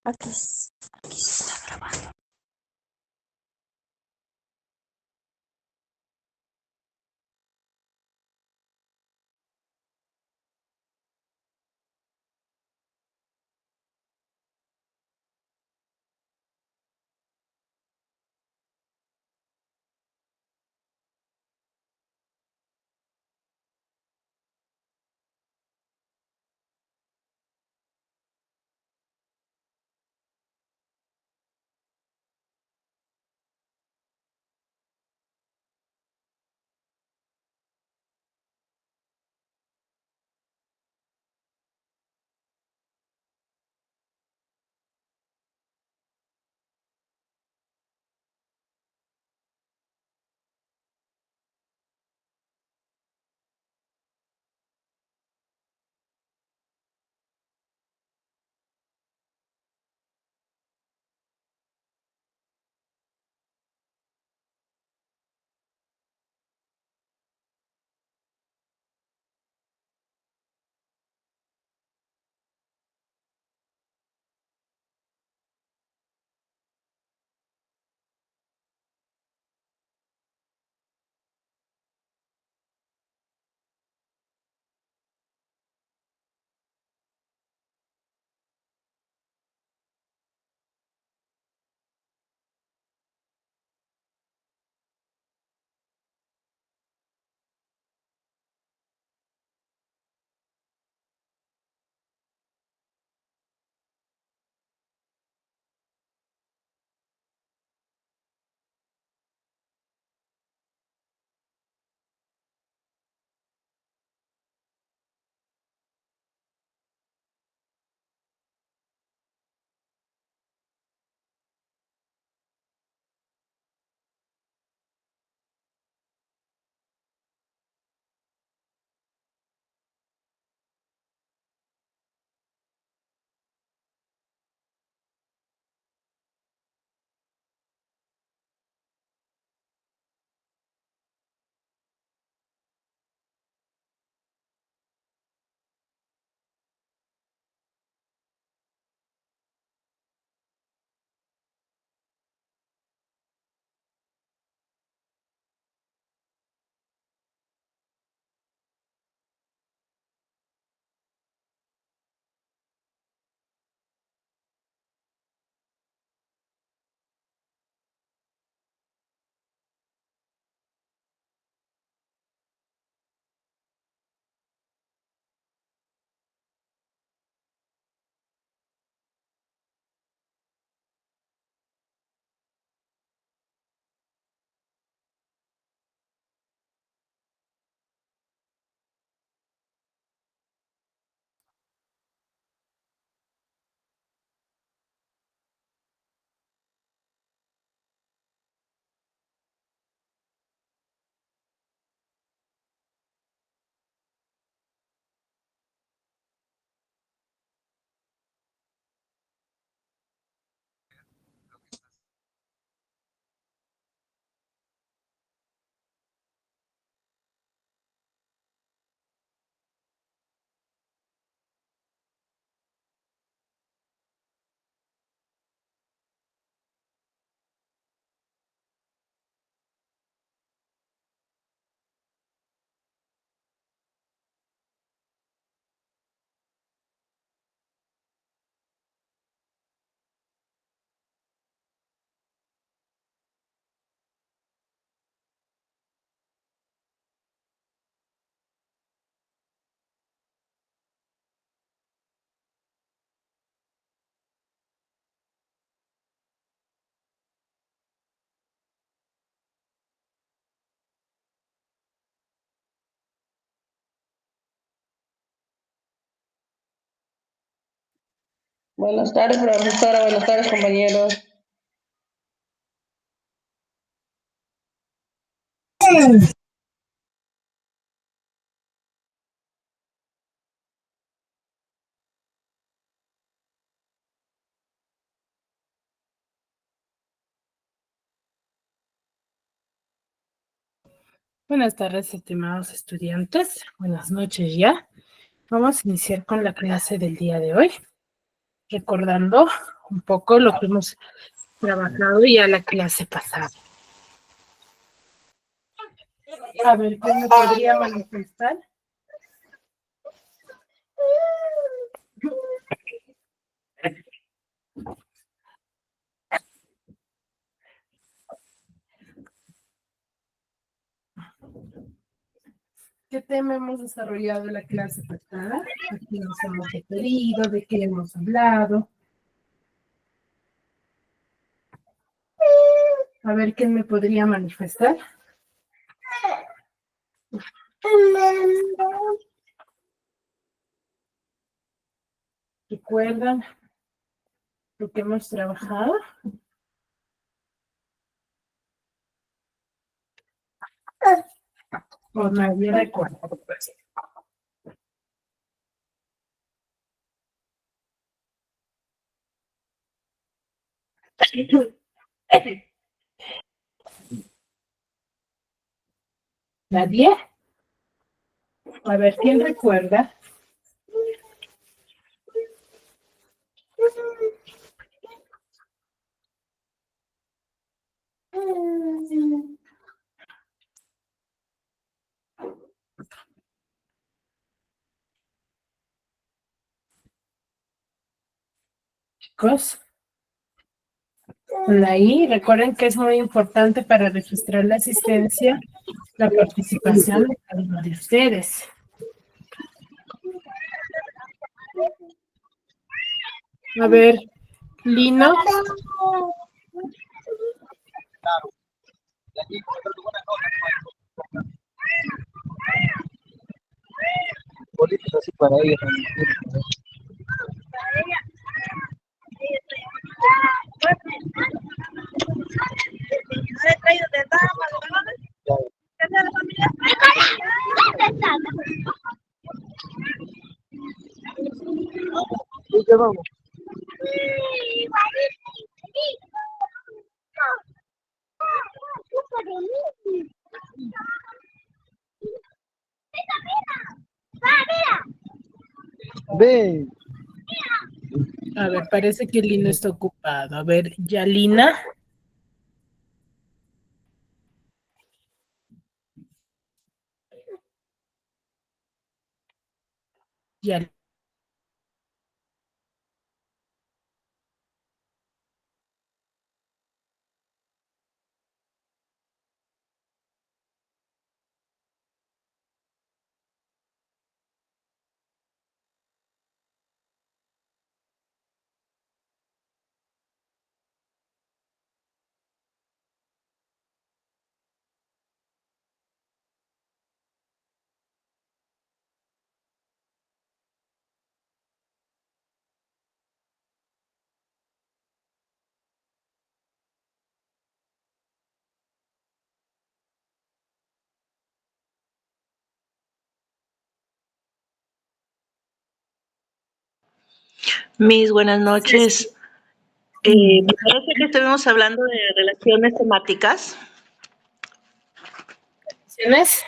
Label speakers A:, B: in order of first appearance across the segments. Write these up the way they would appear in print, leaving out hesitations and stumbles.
A: Aquí, aquí se está grabando.
B: Buenas tardes, profesora. Buenas tardes, compañeros.
C: Buenas tardes, estimados estudiantes. Buenas noches ya. Vamos a iniciar con la clase del día de hoy, recordando un poco lo que hemos trabajado ya la clase pasada. A ver, ¿quién me podría manifestar? ¿Qué tema hemos desarrollado en la clase pasada? ¿A qué nos hemos referido? ¿De qué hemos hablado? A ver, ¿quién me podría manifestar? ¿Recuerdan lo que hemos trabajado? O nadie recuerda. ¿Nadie? A ver, ¿quién recuerda? Chicos, ahí recuerden que es muy importante para registrar la asistencia, la participación de cada uno de ustedes. A ver, Lino.
D: Políticos así para ellos. ¿Y qué vamos? Ven.
C: A ver, parece que Lino está ocupado. A ver, Yalina. Yalina.
E: Mis buenas noches. Me parece que estuvimos hablando de relaciones temáticas.
C: ¿Tienes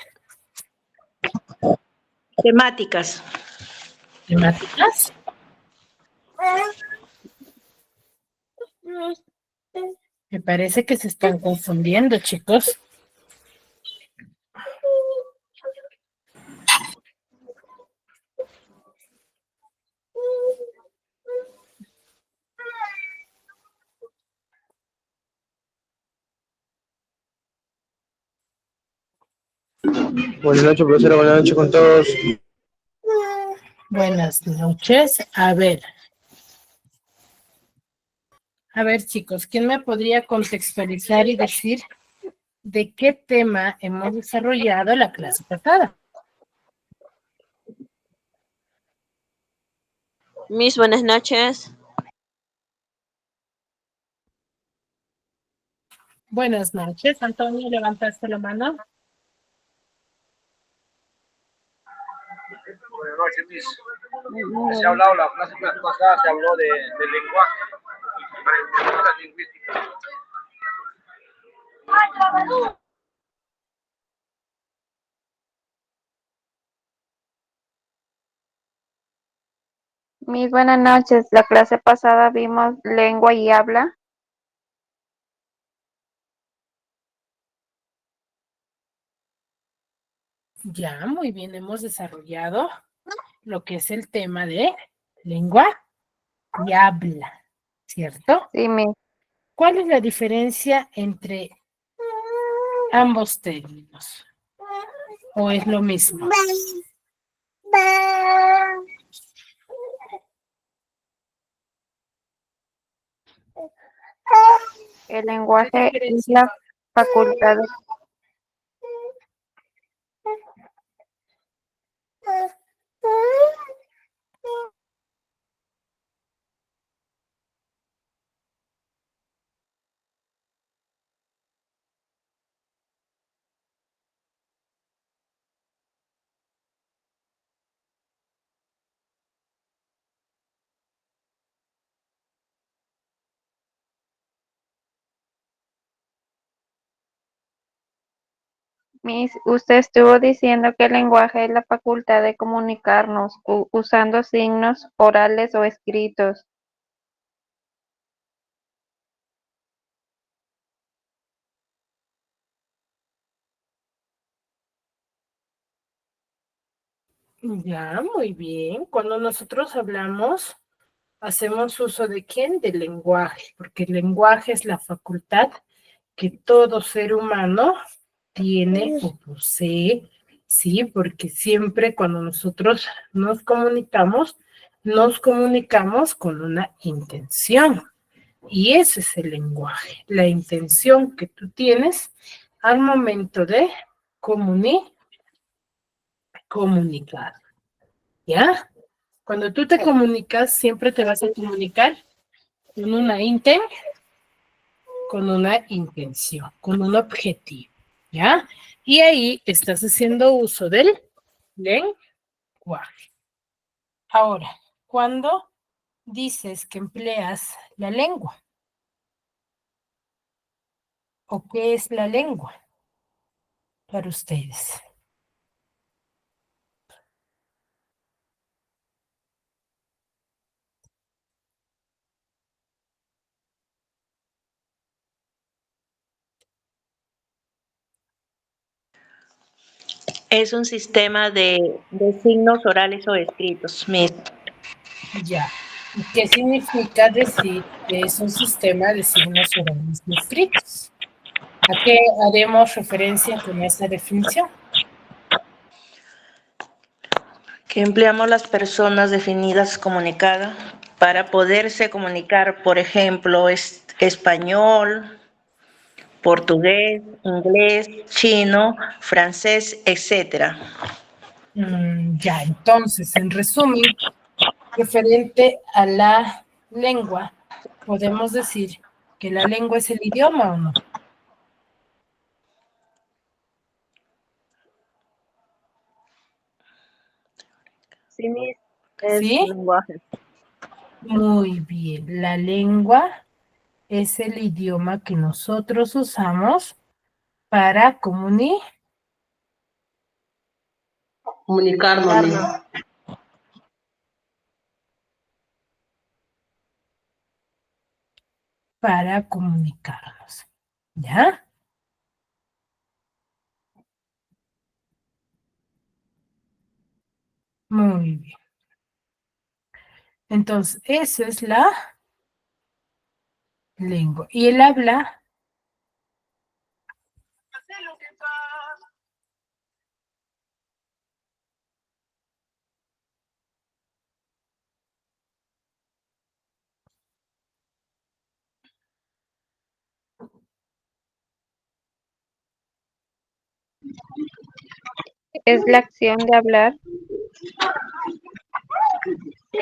E: Temáticas.
C: temáticas? Me parece que se están confundiendo, chicos.
D: Buenas noches, profesora. Buenas noches con todos.
C: Buenas noches. A ver, chicos, ¿quién me podría contextualizar y decir de qué tema hemos desarrollado la clase pasada?
F: Mis buenas noches.
C: Buenas noches. Antonio, ¿levantaste la mano?
G: Buenas noches, Miss. Se ha hablado, la clase pasada se habló del lenguaje para entender la lingüística.
H: Mis buenas noches. La clase pasada vimos lengua y habla.
C: Ya, muy bien, hemos desarrollado lo que es el tema de lengua y habla, ¿cierto?
H: Sí, Miss.
C: ¿Cuál es la diferencia entre ambos términos? ¿O es lo mismo?
H: El
C: ¿Qué
H: lenguaje es
C: diferencia?
H: la facultad de... Miss, usted estuvo diciendo que el lenguaje es la facultad de comunicarnos usando signos orales o escritos.
C: Ya, muy bien. Cuando nosotros hablamos, hacemos uso de ¿quién? Del lenguaje, porque el lenguaje es la facultad que todo ser humano tiene o posee, ¿sí? Porque siempre cuando nosotros nos comunicamos con una intención. Y ese es el lenguaje, la intención que tú tienes al momento de comunicar, ¿ya? Cuando tú te comunicas, siempre te vas a comunicar con una intención, con un objetivo, ¿ya? Y ahí estás haciendo uso del lenguaje. Ahora, ¿cuándo dices que empleas la lengua? ¿O qué es la lengua para ustedes?
E: Es un sistema de signos orales o escritos, Miss.
C: Ya. ¿Y qué significa decir que es un sistema de signos orales y escritos? ¿A qué haremos referencia con esta definición?
E: Que empleamos las personas definidas comunicadas para poderse comunicar, por ejemplo, español, portugués, inglés, chino, francés, etcétera.
C: Ya, entonces, en resumen, referente a la lengua, podemos decir que la lengua es el idioma o no.
F: Sí, Miss, es
C: ¿Sí?
F: lenguaje.
C: Muy bien. La lengua es el idioma que nosotros usamos para
B: Comunicarnos, Miss.
C: comunicarnos. ¿Ya? Muy bien. Entonces, esa es la lengua. Y el habla
H: Es la acción de hablar.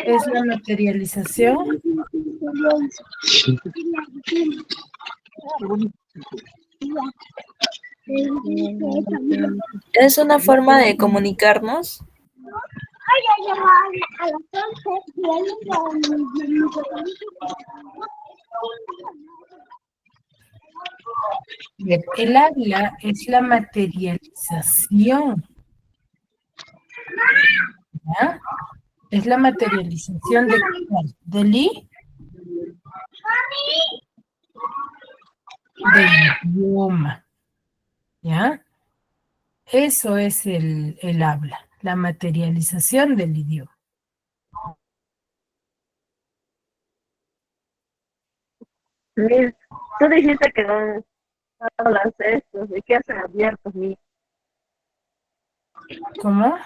C: es la materialización
A: Es una forma de comunicarnos.
C: Bien, el habla es la materialización, ¿ya? Es la materialización de ¿cuál? Del idioma, ¿ya? Eso es el habla, la materialización del idioma.
F: Miss, tú dijiste que no hablas estos, ¿de qué hacen abiertos, Miss?
C: ¿Cómo?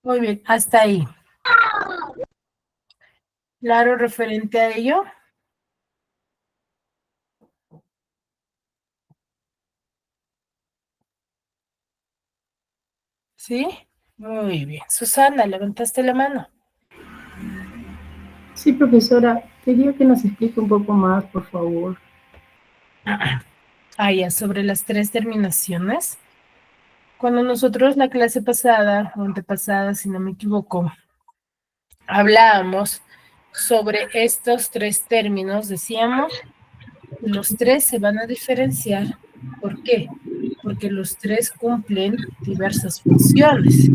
C: Muy bien, hasta ahí. Claro, referente a ello. ¿Sí? Muy bien. Susana, levantaste la mano.
I: Sí, profesora, quería que nos explique un poco más, por favor.
C: Ah, ya, sobre las 3 terminaciones. Cuando nosotros la clase pasada, o antepasada, si no me equivoco, hablábamos sobre estos 3 términos, decíamos que los 3 se van a diferenciar. ¿Por qué? Porque los 3 cumplen diversas funciones.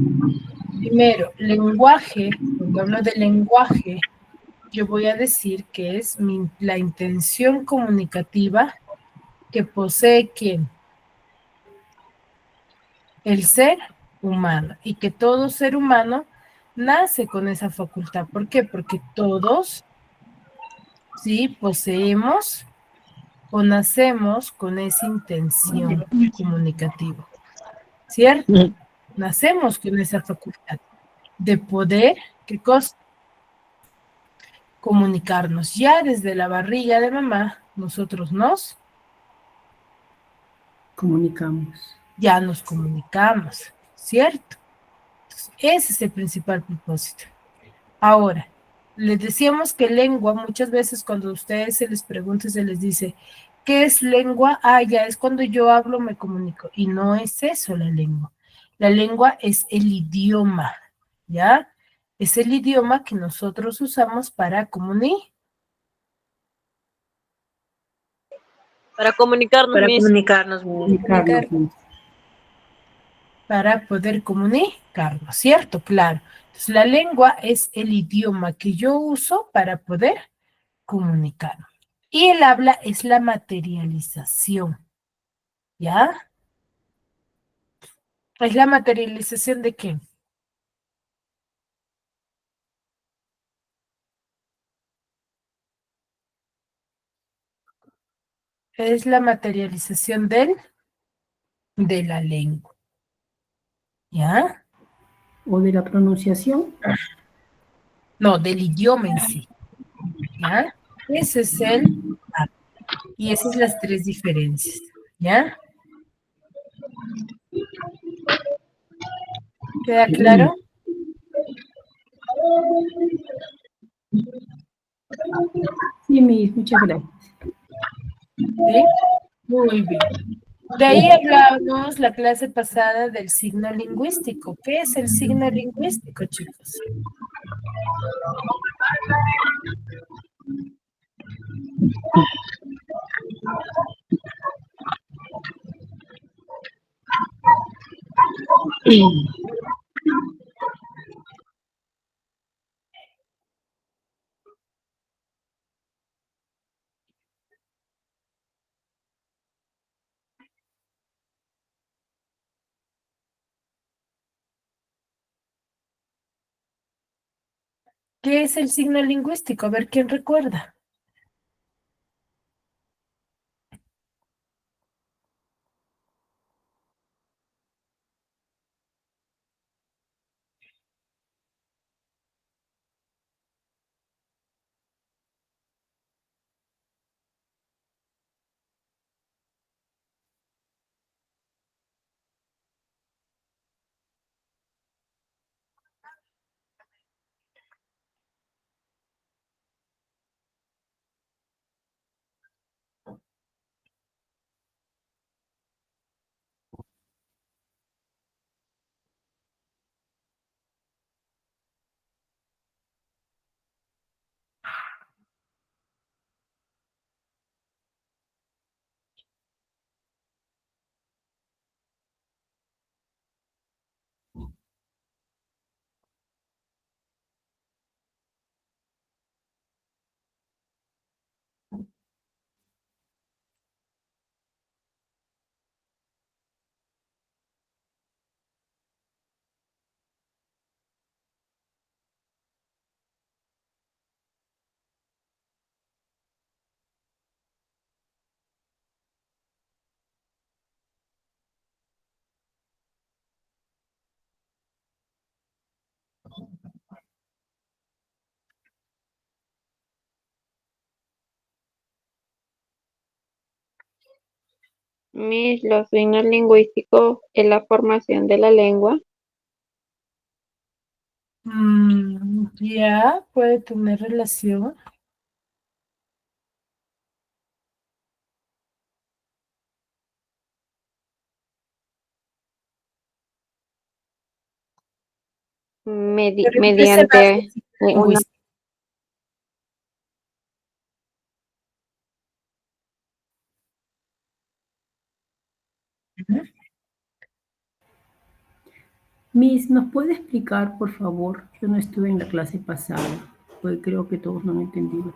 C: Primero, lenguaje. Cuando hablo de lenguaje, yo voy a decir que es la intención comunicativa que posee ¿quién? El ser humano, y que todo ser humano nace con esa facultad. ¿Por qué? Porque todos, sí, poseemos o nacemos con esa intención comunicativa, ¿cierto? Nacemos con esa facultad de poder, ¿qué cosa? Comunicarnos. Ya desde la barriga de mamá, nosotros
I: Comunicamos.
C: ya nos comunicamos, ¿cierto? Entonces, ese es el principal propósito. Ahora, les decíamos que lengua, muchas veces cuando a ustedes se les pregunta, se les dice, ¿qué es lengua? Ah, ya es cuando yo hablo, me comunico. Y no es eso la lengua. La lengua es el idioma, ¿ya? Es el idioma que nosotros usamos para
F: Para comunicarnos,
E: Para
F: Miss.
E: comunicarnos.
I: Comunicarnos. Miss.
C: para poder comunicarnos, ¿cierto? Claro. Entonces, la lengua es el idioma que yo uso para poder comunicarme. Y el habla es la materialización, ¿ya? ¿Es la materialización de qué? Es la materialización de la lengua, ¿ya?
I: O de la pronunciación.
C: No, del idioma en sí, ¿ya? Ese es el habla. Y esas son las 3 diferencias, ¿ya? ¿Queda claro?
I: Sí, Miss, muchas gracias.
C: ¿Sí? Muy bien. De ahí hablábamos la clase pasada del signo lingüístico. ¿Qué es el signo lingüístico, chicos? ¿Qué es el signo lingüístico? A ver, ¿quién recuerda?
H: Los signos lingüísticos en la formación de la lengua.
C: Ya, puede tener relación. Pero empieza más el
H: Mediante
C: signo
H: una.
C: lingüístico. Ujú.
I: Miss, ¿nos puede explicar, por favor? Yo no estuve en la clase pasada, pues creo que todos no han entendido.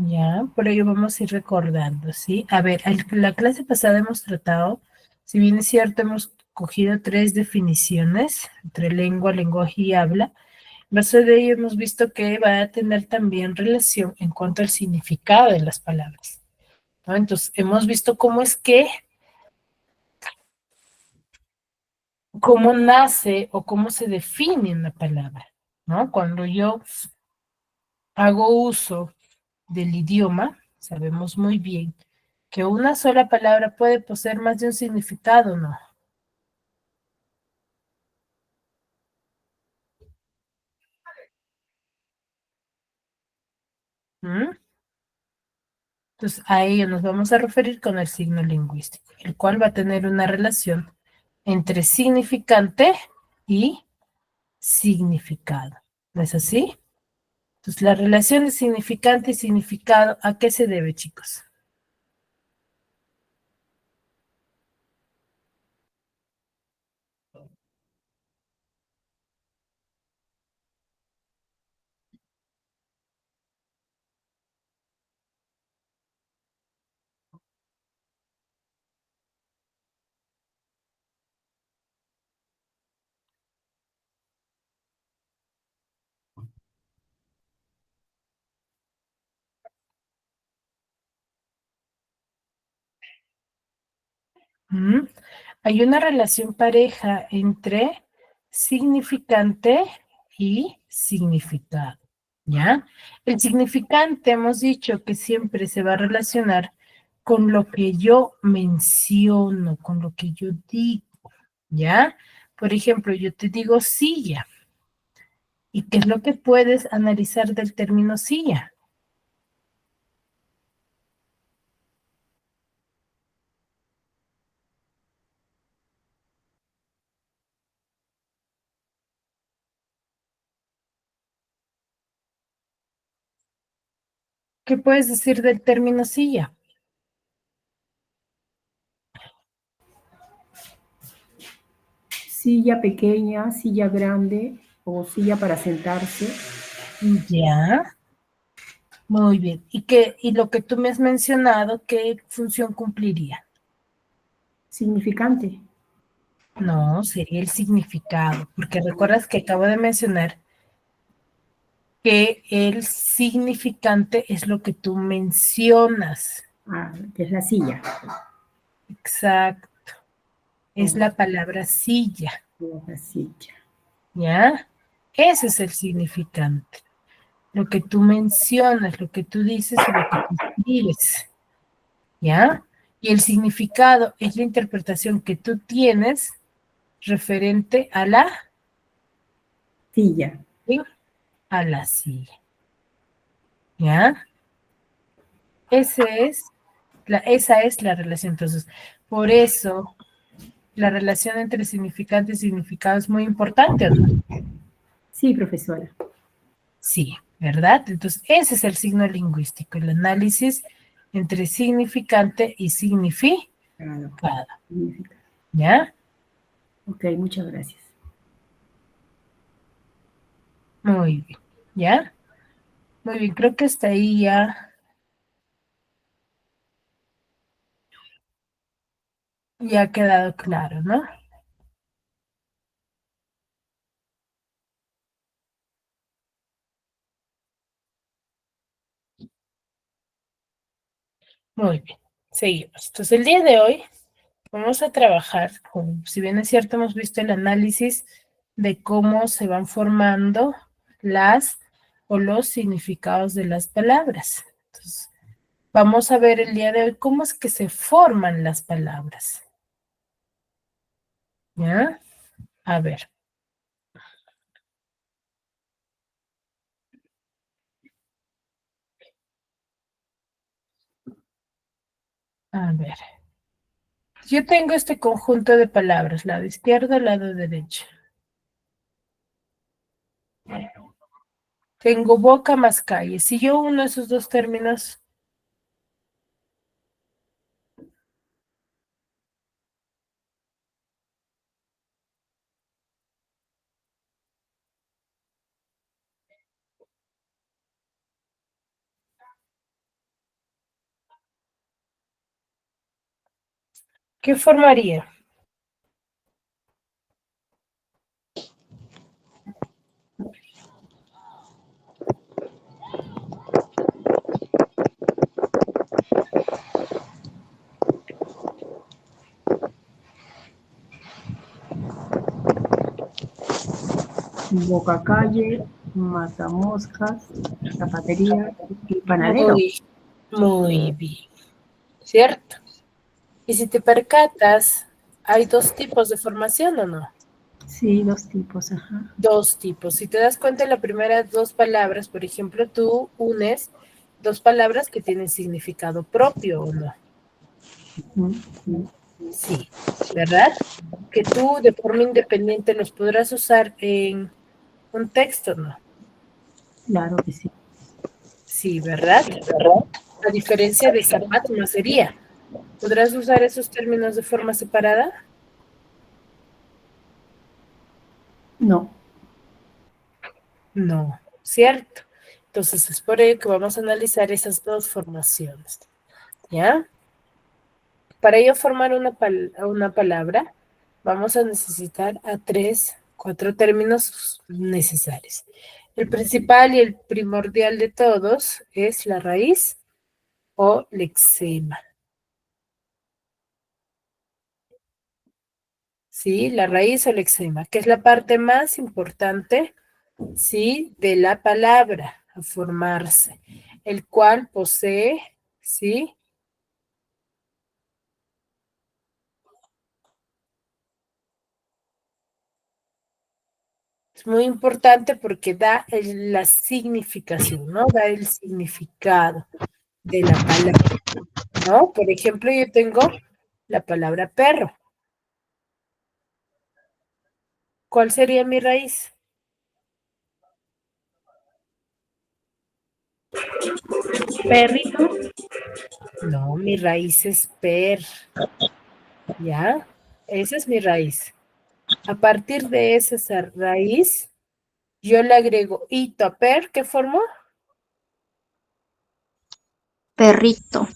C: Ya, por ello vamos a ir recordando, ¿sí? A ver, la clase pasada hemos tratado, si bien es cierto, hemos cogido 3 definiciones entre lengua, lenguaje y habla. En base de ello hemos visto que va a tener también relación en cuanto al significado de las palabras, ¿no? Entonces, hemos visto cómo nace o cómo se define una palabra, ¿no? Cuando yo hago uso del idioma, sabemos muy bien que una sola palabra puede poseer más de un significado, ¿no? ¿Mm? Entonces, a ello nos vamos a referir con el signo lingüístico, el cual va a tener una relación entre significante y significado. ¿No es así? Entonces, la relación de significante y significado, ¿a qué se debe, chicos? ¿Mm? Hay una relación pareja entre significante y significado, ¿ya? El significante hemos dicho que siempre se va a relacionar con lo que yo menciono, con lo que yo digo, ¿ya? Por ejemplo, yo te digo silla. ¿Y qué es lo que puedes analizar del término silla? ¿Qué puedes decir del término silla?
I: Silla pequeña, silla grande o silla para sentarse.
C: Ya, muy bien. ¿Y lo que tú me has mencionado, qué función cumpliría?
I: Significante.
C: No, sería el significado, porque recuerdas que acabo de mencionar que el significante es lo que tú mencionas.
I: Ah, que es la silla.
C: Exacto, es
I: Oh,
C: la palabra silla,
I: la silla.
C: ¿ya? Ese es el significante. Lo que tú mencionas, lo que tú dices o lo que tú escribes, ¿ya? Y el significado es la interpretación que tú tienes referente a la
I: Silla.
C: ¿sí? A la silla, ¿ya? Esa es la relación. Entonces, por eso la relación entre significante y significado es muy importante, ¿o no?
I: Sí, profesora.
C: Sí, ¿verdad? Entonces, ese es el signo lingüístico, el análisis entre significante y significado,
I: Claro. Significa.
C: ¿ya?
I: Ok, muchas gracias.
C: Muy bien, ¿ya? Muy bien, creo que hasta ahí ya ha quedado claro, ¿no? Muy bien, seguimos. Entonces, el día de hoy vamos a trabajar con, si bien es cierto, hemos visto el análisis de cómo se van formando las o los significados de las palabras. Entonces, Vamos a ver el día de hoy cómo es que se forman las palabras. ¿Ya? A ver. A ver. Yo tengo este conjunto de palabras, lado izquierdo, lado derecho. Tengo boca más calle. Si yo uno esos dos términos, ¿qué formaría?
I: Boca calle, matamoscas, zapatería y panadero.
C: Muy bien. ¿Cierto? Y si te percatas, hay dos tipos de formación, ¿o no?
I: Sí, dos tipos, ajá.
C: Dos tipos. Si te das cuenta, en las primeras dos palabras, por ejemplo, tú unes dos palabras que tienen significado propio, ¿o no? Sí, ¿verdad? Que tú de forma independiente los podrás usar en un texto, ¿no?
I: Claro que sí.
C: Sí, ¿verdad? A diferencia de zapato, no sería. ¿Podrás usar esos términos de forma separada?
I: No.
C: No, ¿cierto? Entonces es por ello que vamos a analizar esas dos formaciones, ¿ya? Para ello formar una palabra, vamos a necesitar a cuatro términos necesarios. El principal y el primordial de todos es la raíz o lexema. ¿Sí? La raíz o lexema, que es la parte más importante, ¿sí? De la palabra a formarse, el cual posee, ¿sí? Es muy importante porque da la significación, ¿no? Da el significado de la palabra, ¿no? Por ejemplo, yo tengo la palabra perro. ¿Cuál sería mi raíz?
E: Perrito.
C: No, mi raíz es ¿ya? Esa es mi raíz. A partir de esa raíz, yo le agrego ito a ¿qué formó?
J: Perrito.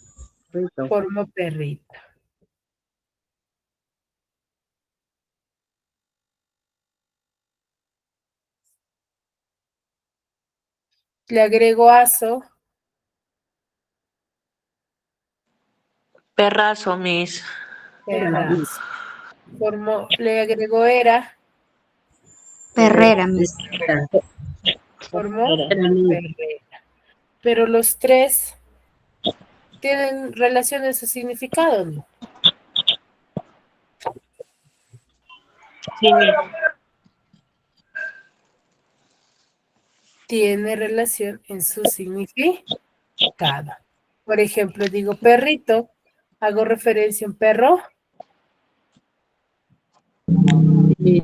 C: Formó perrito. Le agrego aso,
E: Perrazo, Miss.
C: perrazo. Le agrego era,
J: Perrera, Miss.
C: formó perrera. Pero los tres tienen relaciones de significado, ¿no?
E: Sí,
C: Tiene relación en su significado. Por ejemplo, digo perrito, hago referencia a un perro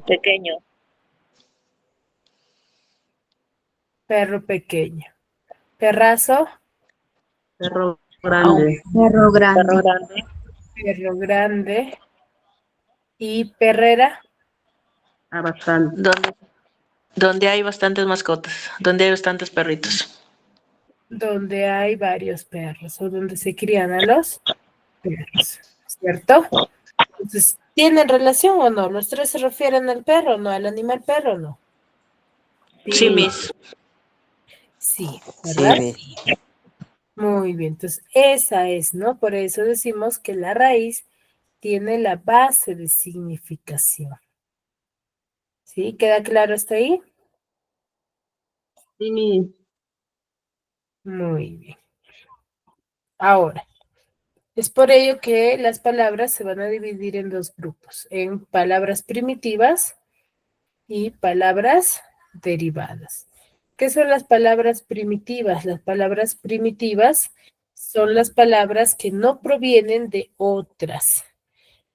E: pequeño.
C: pequeño. Perrazo,
B: Perro grande.
J: Perro grande.
E: Perro grande.
C: perro grande. Y perrera,
B: Ah, bastante.
E: Donde hay bastantes mascotas, donde hay bastantes perritos.
C: donde hay varios perros o donde se crían a los perros, ¿cierto? Entonces, ¿tienen relación o no? ¿Los tres se refieren al perro, no? ¿Al animal perro, no?
E: Sí, Miss.
C: Sí, ¿verdad? Muy bien, entonces esa es, ¿no? Por eso decimos que la raíz tiene la base de significación. ¿Sí? ¿Queda claro hasta ahí?
B: Sí,
C: Muy bien. Ahora, es por ello que las palabras se van a dividir en dos grupos, en palabras primitivas y palabras derivadas. ¿Qué son las palabras primitivas? Las palabras primitivas son las palabras que no provienen de otras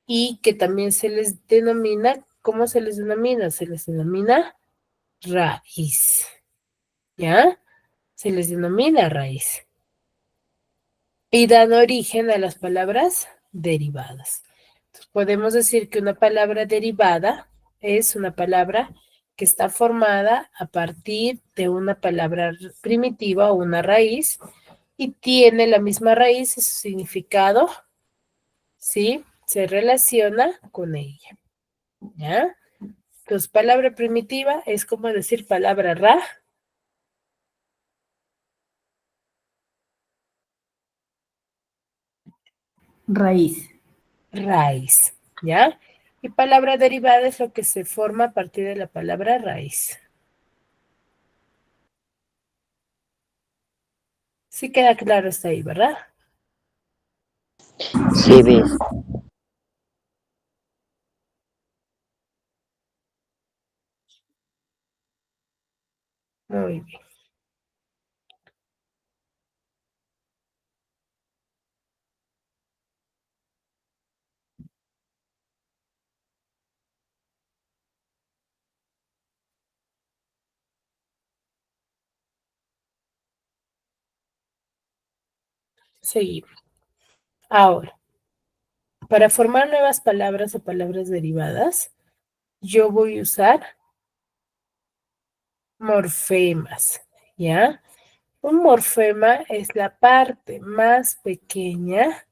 C: y que también se les denomina, ¿cómo se les denomina? Se les denomina raíz, ¿ya? Se les denomina raíz. Y dan origen a las palabras derivadas. Entonces, podemos decir que una palabra derivada es una palabra que está formada a partir de una palabra primitiva o una raíz y tiene la misma raíz y su significado, ¿sí? Se relaciona con ella, ¿ya? Entonces, palabra primitiva es como decir palabra
I: Raíz.
C: raíz, ¿ya? Y palabra derivada es lo que se forma a partir de la palabra raíz. Sí queda claro hasta ahí, ¿verdad?
K: Sí, Miss.
C: Muy bien. Seguimos. Ahora, para formar nuevas palabras o palabras derivadas, yo voy a usar morfemas, ¿ya? Un morfema es la parte más pequeña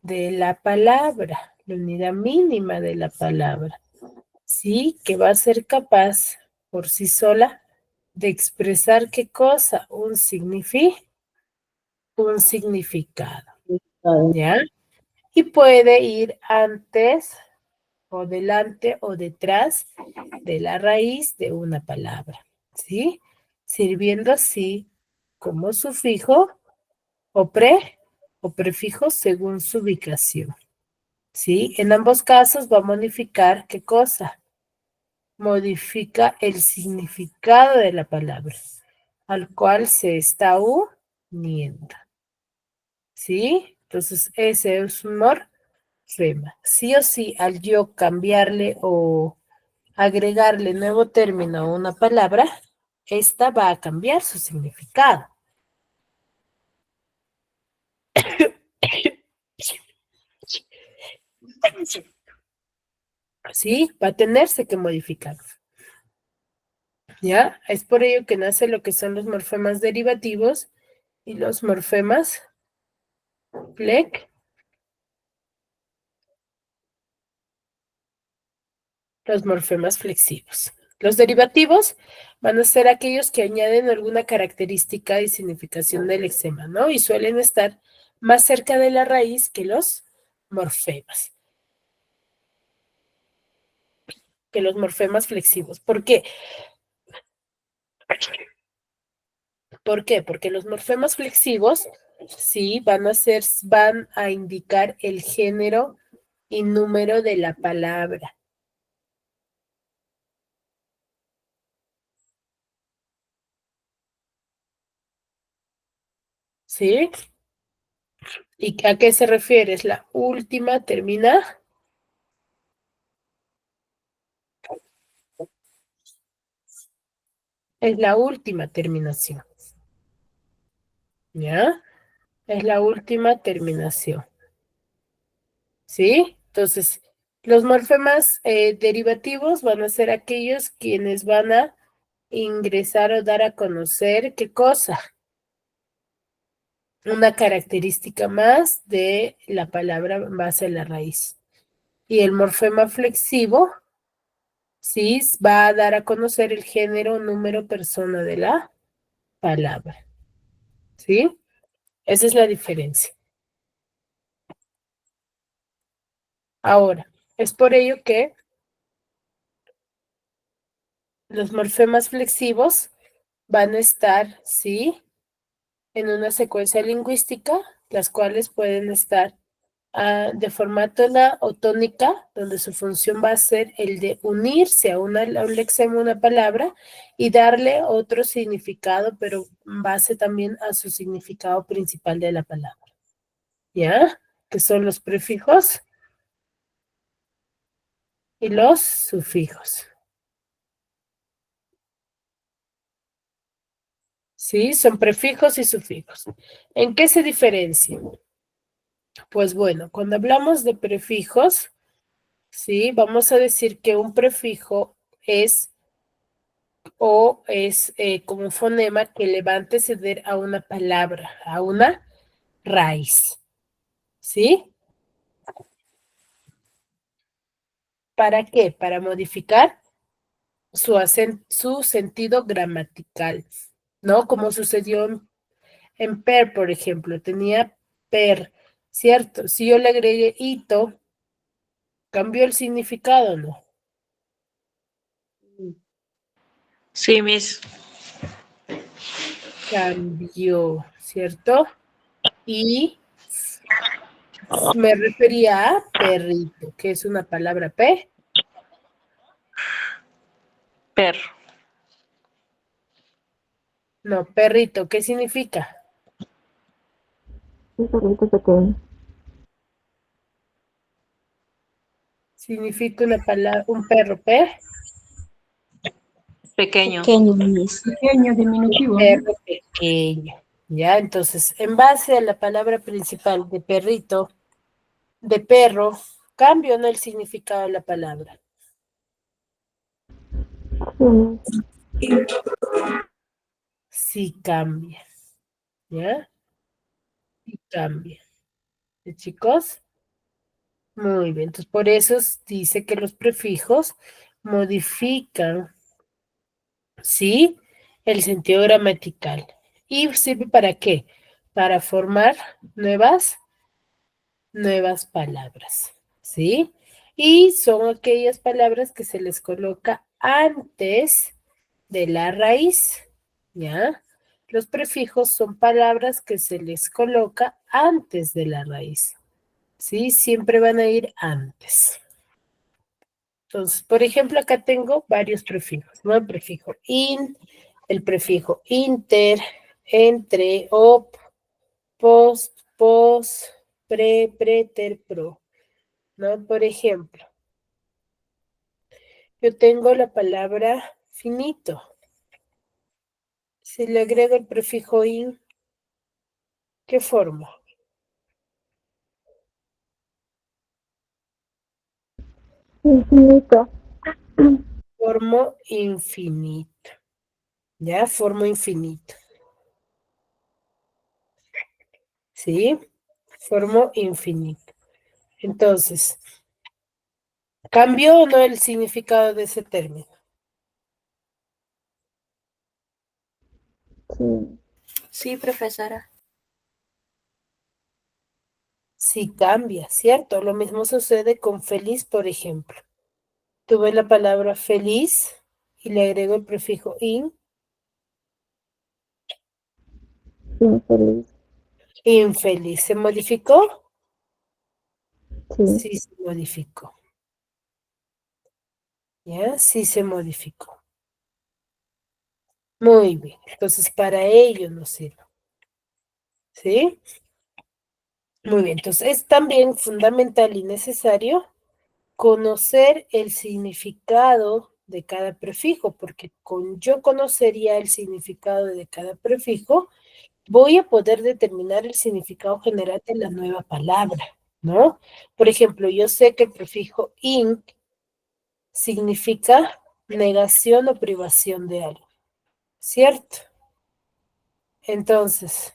C: de la palabra, la unidad mínima de la palabra, ¿sí? Que va a ser capaz por sí sola de expresar qué cosa, un significado, ¿ya? Y puede ir antes o delante o detrás de la raíz de una palabra, ¿sí? Sirviendo así como sufijo o prefijo según su ubicación, ¿sí? En ambos casos va a modificar ¿qué cosa? Modifica el significado de la palabra, al cual se está uniendo, ¿sí? Entonces, ese es un morfema. Sí o sí, al yo cambiarle o agregarle nuevo término a una palabra, esta va a cambiar su significado. ¿Sí? Va a tenerse que modificar. ¿Ya? Es por ello que nace lo que son los morfemas derivativos y los morfemas flexivos. Los derivativos van a ser aquellos que añaden alguna característica y significación del lexema, ¿no? Y suelen estar más cerca de la raíz que los morfemas. Flexivos. ¿Por qué? ¿Por qué? Porque los morfemas flexivos, sí, van a indicar el género y número de la palabra. ¿Sí? ¿Y a qué se refiere? ¿Es la última termina? Es la última terminación. ¿Ya? Es la última terminación. ¿Sí? Entonces, los morfemas derivativos van a ser aquellos quienes van a ingresar o dar a conocer ¿qué cosa? Una característica más de la palabra en base a la raíz. Y el morfema flexivo, sí, va a dar a conocer el género, número, persona de la palabra. ¿Sí? Esa es la diferencia. Ahora, es por ello que los morfemas flexivos van a estar, ¿sí? En una secuencia lingüística las cuales pueden estar de forma tónica o tónica, donde su función va a ser el de unirse a un lexema, una palabra, y darle otro significado, pero en base también a su significado principal de la palabra. ¿Ya? Que son los prefijos y los sufijos. ¿Sí? Son prefijos y sufijos. ¿En qué se diferencian? Pues bueno, cuando hablamos de prefijos, ¿sí? Vamos a decir que un prefijo es como un fonema que le va a anteceder a una palabra, a una raíz. ¿Sí? ¿Para qué? Para modificar su sentido gramatical, ¿no? Como sucedió en per, por ejemplo, tenía per, ¿cierto? Si yo le agregué ito, ¿cambió el significado o no?
E: Sí, Miss.
C: Cambió, ¿cierto? Y me refería a perrito, que es una palabra P.
E: Per.
C: No, perrito, ¿qué significa?
F: Un perrito pequeño.
C: Significa una palabra, un perro P.
E: Pequeño.
J: Pequeño, Miss.
I: Pequeño, diminutivo, ¿no?
C: Perro pequeño. Ya, entonces, en base a la palabra principal de perrito, de perro, cambia o no el significado de la palabra. Sí cambia. ¿Ya? Sí cambia. ¿Sí, chicos? Muy bien. Entonces, por eso dice que los prefijos modifican, ¿sí? El sentido gramatical. ¿Y sirve para qué? Para formar nuevas palabras, ¿sí? Y son aquellas palabras que se les coloca antes de la raíz, ¿ya? Los prefijos son palabras que se les coloca antes de la raíz, ¿sí? Siempre van a ir antes. Entonces, por ejemplo, acá tengo varios prefijos, ¿no? El prefijo in, el prefijo inter, entre, op, post, pos, pre, preter, pro, ¿no? Por ejemplo, yo tengo la palabra finito. Si le agrego el prefijo in, ¿qué formo?
F: Infinito.
C: Formo infinito. ¿Ya? Formo infinito. ¿Sí? Formo infinito. Entonces, ¿cambió o no el significado de ese término?
F: Sí.
A: Sí, profesora.
C: Sí cambia, ¿cierto? Lo mismo sucede con feliz, por ejemplo. Tuve la palabra feliz y le agrego el prefijo in.
F: Infeliz.
C: Infeliz. ¿Se modificó?
F: Sí.
C: Sí, se modificó. ¿Ya? Sí se modificó. Muy bien. Entonces, para ello nos sirve. ¿Sí? Muy bien. Entonces, es también fundamental y necesario conocer el significado de cada prefijo, porque con yo conocería el significado de cada prefijo, voy a poder determinar el significado general de la nueva palabra, ¿no? Por ejemplo, yo sé que el prefijo in significa negación o privación de algo, ¿cierto? Entonces,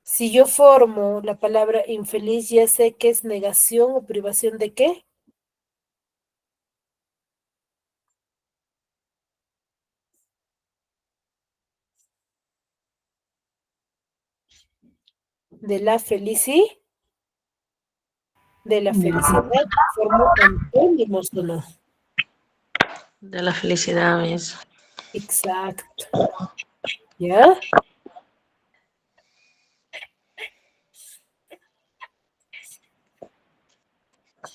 C: si yo formo la palabra infeliz, ya sé que es negación o privación de qué. De la felicidad. De la felicidad, formo antónimos o no.
E: De la felicidad, Miss.
C: Exacto. ¿Ya?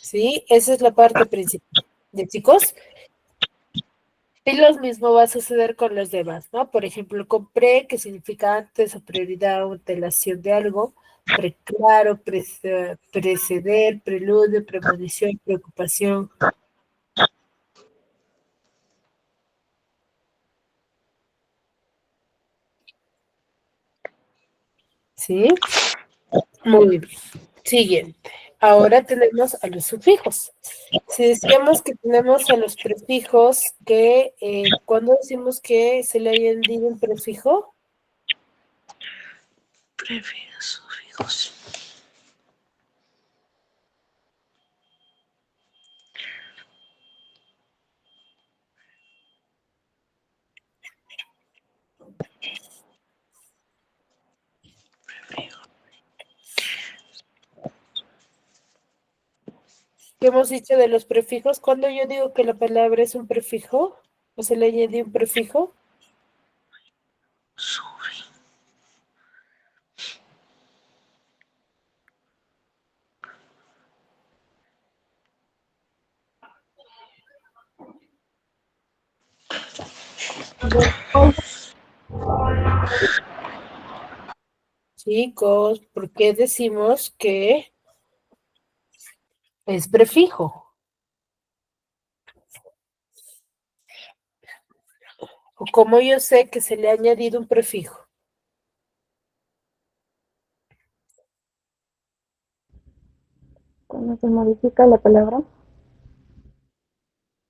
C: ¿Sí? Esa es la parte principal. ¿De chicos? Y lo mismo va a suceder con los demás, ¿no? Por ejemplo, con pre, que significa antes o prioridad o antelación de algo, preclaro, preceder, preludio, premonición, preocupación. ¿Sí? Muy bien. Siguiente. Ahora tenemos a los sufijos. Si decíamos que tenemos a los prefijos, que ¿cuándo decimos que se le haya añadido un prefijo?
E: Prefijos, sufijos.
C: ¿Qué hemos dicho de los prefijos? Cuando yo digo que la palabra es un prefijo, o se le añade un prefijo, chicos, ¿por qué decimos que es prefijo? ¿O cómo yo sé que se le ha añadido un prefijo?
F: Cuando se modifica la palabra,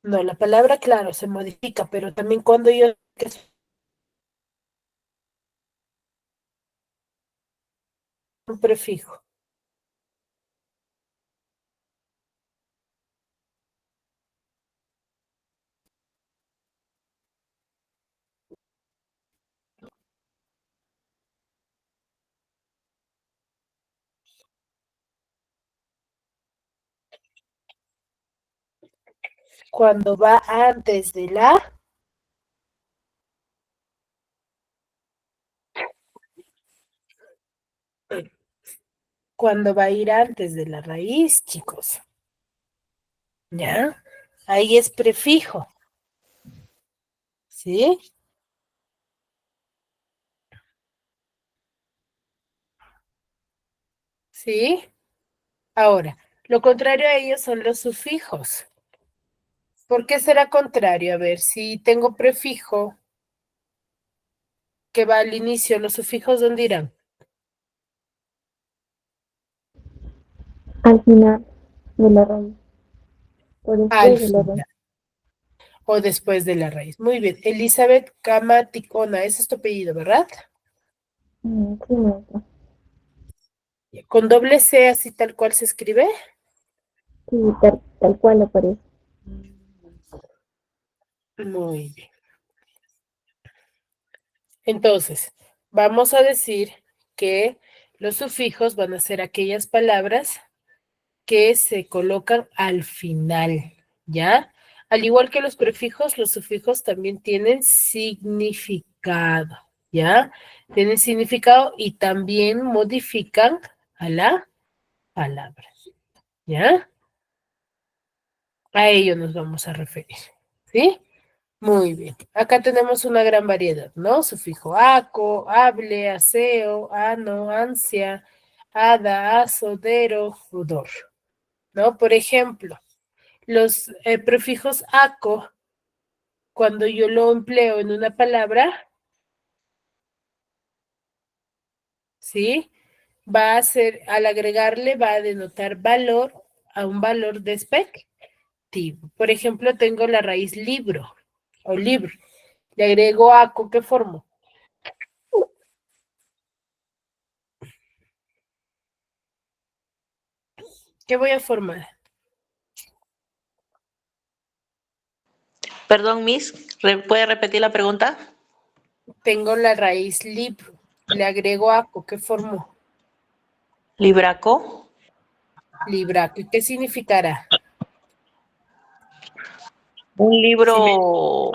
C: No, la palabra, claro, se modifica, pero también cuando yo que es un prefijo. Cuando va antes de la, cuando va a ir antes de la raíz, chicos. ¿Ya? Ahí es prefijo. ¿Sí? ¿Sí? Ahora, lo contrario a ellos son los sufijos. ¿Por qué será contrario? A ver, si tengo prefijo que va al inicio, los sufijos, ¿dónde irán?
F: al final de la raíz, o
C: Al
F: después de la raíz.
C: final o después de la raíz. Muy bien. Elizabeth Camaticona, ese es tu apellido, ¿verdad?
F: Sí, maestra.
C: Con doble C, así tal cual se escribe.
F: Sí, tal cual aparece.
C: Muy bien. Entonces, vamos a decir que los sufijos van a ser aquellas palabras que se colocan al final, ¿ya? Al igual que los prefijos, los sufijos también tienen significado, ¿ya? Tienen significado y también modifican a la palabra, ¿ya? A ello nos vamos a referir, ¿sí? Muy bien. Acá tenemos una gran variedad, ¿no? Sufijo aco, hable, aseo, ano, ansia, hada, aso, dero, udor, ¿no? Por ejemplo, los prefijos aco, cuando yo lo empleo en una palabra, ¿sí? Va a ser, al agregarle, va a denotar valor a un valor despectivo. Por ejemplo, tengo la raíz libro o libro. Le agrego aco, ¿qué formo? ¿Qué voy a formar?
E: Perdón, Miss, ¿puede repetir la pregunta?
C: Tengo la raíz libro. Le agrego aco, ¿qué formo?
E: Libraco.
C: Libraco. ¿Y qué significará?
E: Un
C: Si me-
E: libro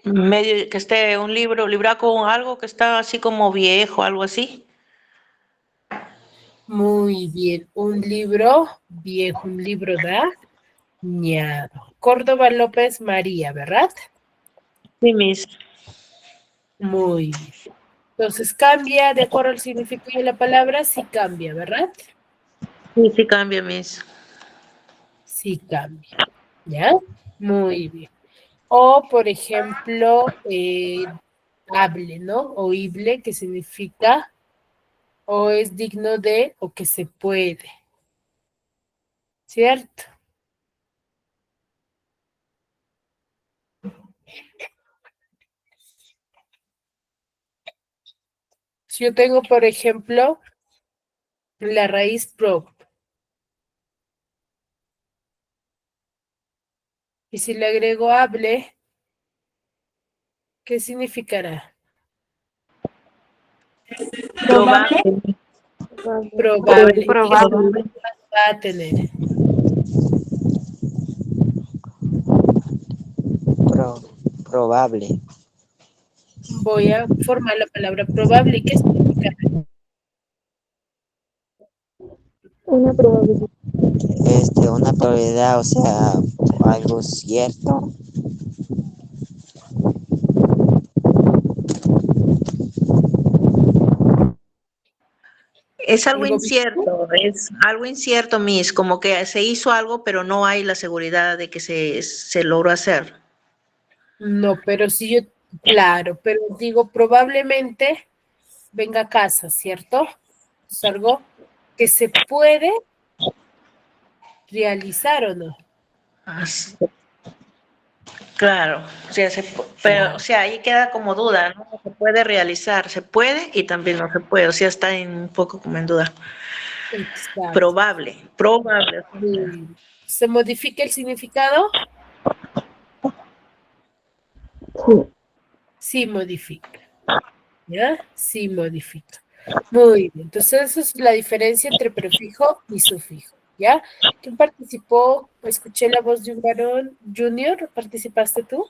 E: medio, que esté, un libro, libraco, algo que está así como viejo, algo así.
C: Muy bien. Un libro viejo, un libro dañado. Córdoba López María, ¿verdad?
E: Sí, Miss.
C: Muy bien. Entonces, ¿cambia de acuerdo al significado de la palabra? Sí cambia, ¿verdad?
E: Sí, sí cambia, Miss.
C: Sí cambia. ¿Ya? Muy bien. O, por ejemplo, hable, ¿no? Oíble, que significa o es digno de o que se puede. ¿Cierto? Si yo tengo, por ejemplo, la raíz prob, y si le agrego hable, ¿qué significará?
E: Probable.
C: Probable.
H: Probable.
C: ¿Qué va a tener?
K: Probable.
C: Voy a formar la palabra probable. ¿Qué significa?
F: Una probabilidad.
K: Una probabilidad, o sea, algo cierto.
E: Es algo
C: ¿Algo
E: incierto, es algo incierto, Miss, como que se hizo algo, pero no hay la seguridad de que se logró hacer.
C: No, pero sí yo, claro, pero digo, probablemente venga a casa, ¿cierto? Es algo que se puede realizar o no.
E: Así. Claro, o sea, pero, o sea, ahí queda como duda, ¿no? Se puede realizar, se puede y también no se puede, o sea, está un poco como en duda.
C: Exacto.
E: Probable.
C: ¿Se modifica el significado?
F: Sí.
C: Sí modifica. ¿Ya? Sí modifica. Muy bien. Entonces, esa es la diferencia entre prefijo y sufijo. ¿Ya? ¿Quién participó? Escuché la voz de un varón junior. ¿Participaste tú?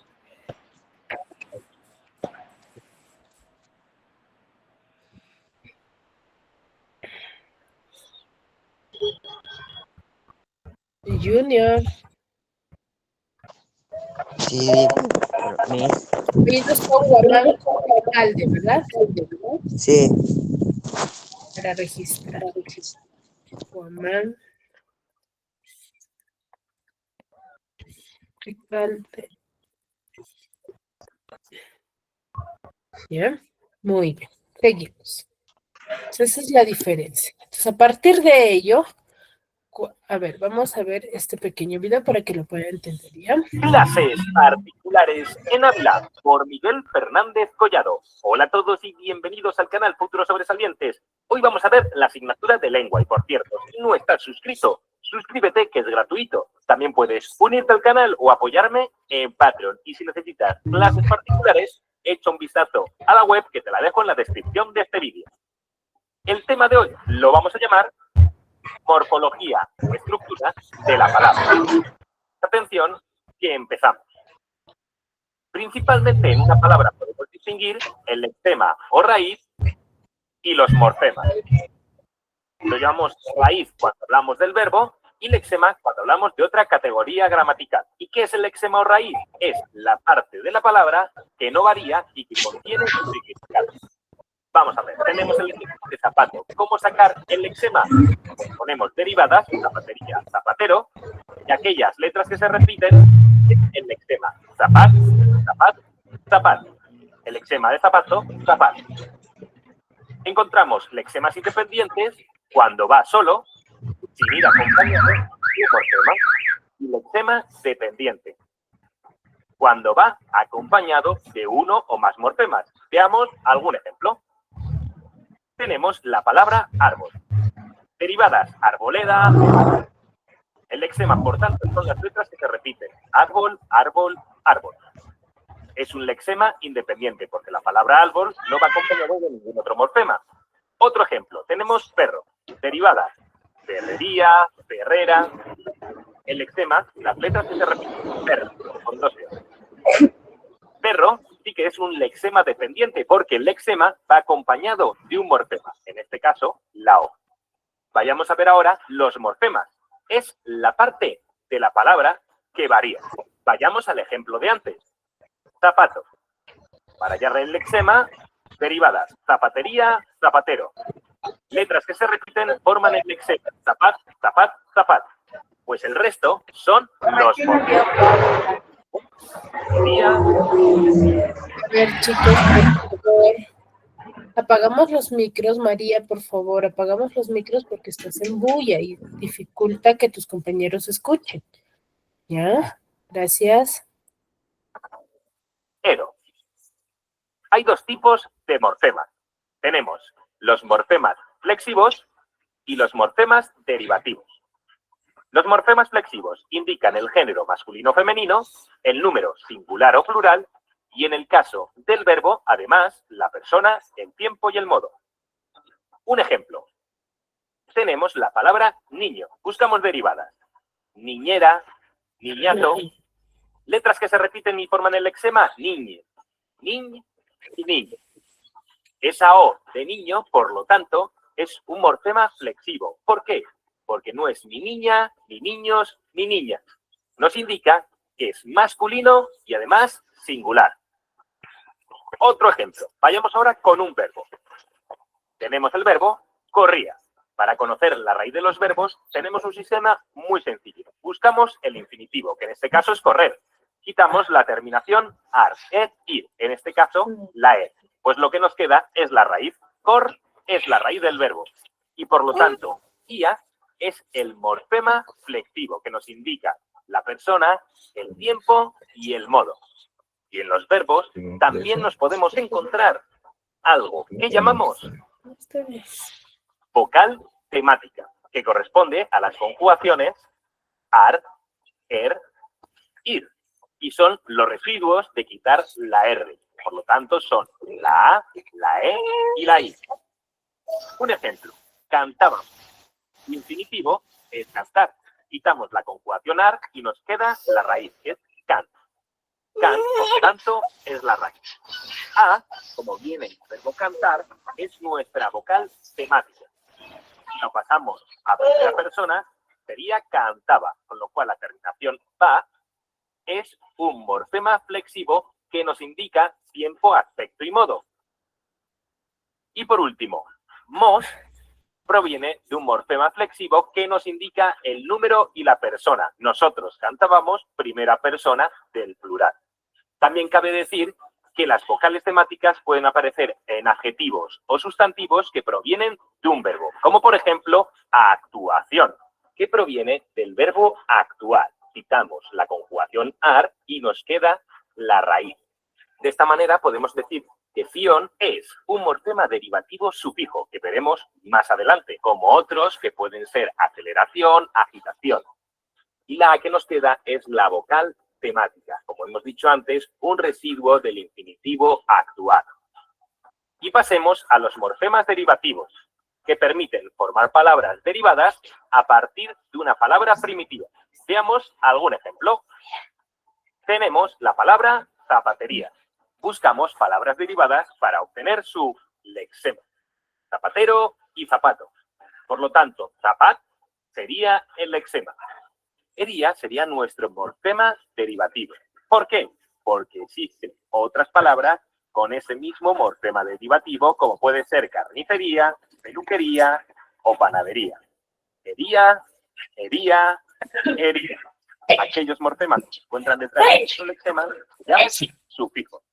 C: Junior.
K: Sí, Miss.
C: Apellidos con Guamán Alcalde, ¿verdad?
K: Sí.
C: Para registrar. Guamán Alcalde. ¿Ya? Muy bien. Seguimos. Entonces, esa es la diferencia. Entonces, a partir de ello, a ver, vamos a ver este pequeño video para que lo puedan entender, ¿ya?
L: Clases particulares en Ávila por Miguel Fernández Collado. Hola a todos y bienvenidos al canal Futuros Sobresalientes. Hoy vamos a ver la asignatura de lengua y, por cierto, si no estás suscrito, suscríbete, que es gratuito. También puedes unirte al canal o apoyarme en Patreon. Y si necesitas clases particulares, echa un vistazo a la web que te la dejo en la descripción de este vídeo. El tema de hoy lo vamos a llamar morfología o estructura de la palabra. Atención, que empezamos. Principalmente en una palabra podemos distinguir el lexema o raíz y los morfemas. Lo llamamos raíz cuando hablamos del verbo y lexema cuando hablamos de otra categoría gramatical. ¿Y qué es el lexema o raíz? Es la parte de la palabra que no varía y que contiene su significado. Vamos a ver, tenemos el ejemplo de zapato. ¿Cómo sacar el lexema? Ponemos derivadas, zapatería, zapatero, y aquellas letras que se repiten, el lexema. Zapat, zapat, zapat. El lexema de zapato, zapat. Encontramos lexemas independientes cuando va solo, sin ir acompañado de un morfema, y lexema dependiente, cuando va acompañado de uno o más morfemas. Veamos algún ejemplo. Tenemos la palabra árbol. Derivadas, arboleda. El lexema, por tanto, son las letras que se repiten. Árbol, árbol, árbol. Es un lexema independiente, porque la palabra árbol no va acompañado de ningún otro morfema. Otro ejemplo, tenemos perro. Derivadas, perrería, perrera. El lexema, las letras que se repiten. Perro, con dos dedos. Perro sí que es un lexema dependiente, porque el lexema va acompañado de un morfema, en este caso, la O. Vayamos a ver ahora los morfemas. Es la parte de la palabra que varía. Vayamos al ejemplo de antes. Zapato. Para hallar el lexema, derivadas. Zapatería, zapatero. Letras que se repiten forman el lexema. Zapat, zapat, zapat. Pues el resto son los morfemas.
C: A ver, chicos, por favor. Apagamos los micros, María, por favor, apagamos los micros porque estás en bulla y dificulta que tus compañeros escuchen. ¿Ya? Gracias.
L: Ero. Hay dos tipos de morfemas. Tenemos los morfemas flexivos y los morfemas derivativos. Los morfemas flexivos indican el género masculino o femenino, el número singular o plural, y en el caso del verbo, además, la persona, el tiempo y el modo. Un ejemplo. Tenemos la palabra niño. Buscamos derivadas. Niñera, niñato. Letras que se repiten y forman el lexema niñe, niñ y niño. Esa O de niño, por lo tanto, es un morfema flexivo. ¿Por qué? Porque no es ni niña, ni niños, ni niñas. Nos indica que es masculino y además singular. Otro ejemplo. Vayamos ahora con un verbo. Tenemos el verbo corría. Para conocer la raíz de los verbos, tenemos un sistema muy sencillo. Buscamos el infinitivo, que en este caso es correr. Quitamos la terminación ar, et, ir. En este caso, la et. Pues lo que nos queda es la raíz. Cor es la raíz del verbo. Y por lo tanto, ia es el morfema flexivo, que nos indica la persona, el tiempo y el modo. Y en los verbos también nos podemos encontrar algo que llamamos vocal temática, que corresponde a las conjugaciones ar, er, ir. Y son los residuos de quitar la R. Por lo tanto, son la A, la E y la I. Un ejemplo. Cantábamos. Infinitivo es cantar. Quitamos la conjugación ar y nos queda la raíz, que es can. Can, por lo tanto, es la raíz. A, como viene el verbo cantar, es nuestra vocal temática. Si lo pasamos a primera persona, sería cantaba, con lo cual la terminación va es un morfema flexivo que nos indica tiempo, aspecto y modo. Y por último, mos proviene de un morfema flexivo que nos indica el número y la persona. Nosotros cantábamos primera persona del plural. También cabe decir que las vocales temáticas pueden aparecer en adjetivos o sustantivos que provienen de un verbo, como por ejemplo actuación, que proviene del verbo actuar. Quitamos la conjugación ar y nos queda la raíz. De esta manera podemos decir que fión es un morfema derivativo sufijo, que veremos más adelante, como otros que pueden ser aceleración, agitación. Y la que nos queda es la vocal temática, como hemos dicho antes, un residuo del infinitivo actuar. Y pasemos a los morfemas derivativos, que permiten formar palabras derivadas a partir de una palabra primitiva. Veamos algún ejemplo. Tenemos la palabra zapatería. Buscamos palabras derivadas para obtener su lexema. Zapatero y zapato. Por lo tanto, zapat sería el lexema. Ería sería nuestro morfema derivativo. ¿Por qué? Porque existen otras palabras con ese mismo morfema derivativo, como puede ser carnicería, peluquería o panadería. Hería, hería, hería. Aquellos morfemas que se encuentran detrás de nuestro lexema se llaman sufijos.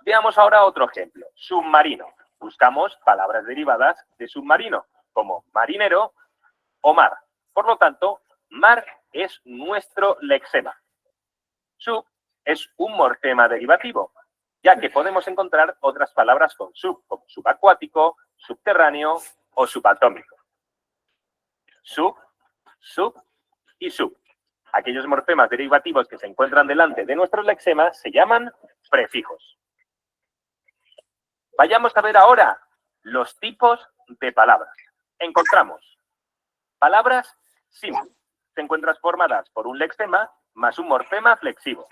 L: Veamos ahora otro ejemplo. Submarino. Buscamos palabras derivadas de submarino, como marinero o mar. Por lo tanto, mar es nuestro lexema. Sub es un morfema derivativo, ya que podemos encontrar otras palabras con sub, como subacuático, subterráneo o subatómico. Sub, sub y sub. Aquellos morfemas derivativos que se encuentran delante de nuestros lexemas se llaman prefijos. Vayamos a ver ahora los tipos de palabras. Encontramos palabras simples. Se encuentran formadas por un lexema más un morfema flexivo.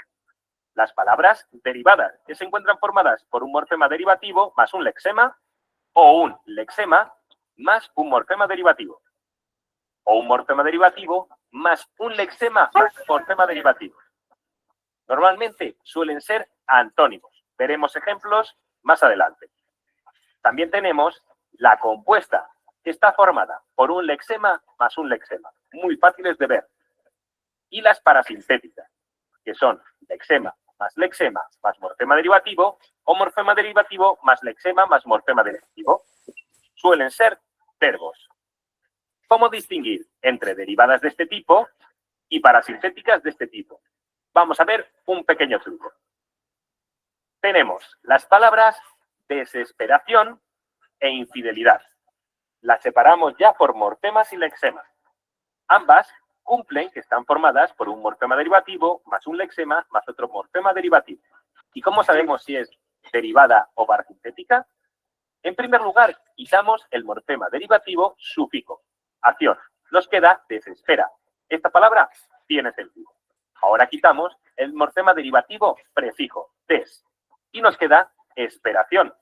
L: Las palabras derivadas, que se encuentran formadas por un morfema derivativo más un lexema O un lexema más un morfema derivativo. O un morfema derivativo más un lexema más morfema derivativo. Normalmente suelen ser antónimos. Veremos ejemplos más adelante. También tenemos la compuesta, que está formada por un lexema más un lexema. Muy fáciles de ver. Y las parasintéticas, que son lexema más morfema derivativo o morfema derivativo más lexema más morfema derivativo. Suelen ser verbos. ¿Cómo distinguir entre derivadas de este tipo y parasintéticas de este tipo? Vamos a ver un pequeño truco. Tenemos las palabras desesperación e infidelidad. Las separamos ya por morfemas y lexemas. Ambas cumplen que están formadas por un morfema derivativo más un lexema más otro morfema derivativo. ¿Y cómo sabemos si es derivada o parasintética? En primer lugar, quitamos el morfema derivativo sufijo. Acción. Nos queda desespera. Esta palabra tiene sentido. Ahora quitamos el morfema derivativo prefijo, des. Y nos queda esperación.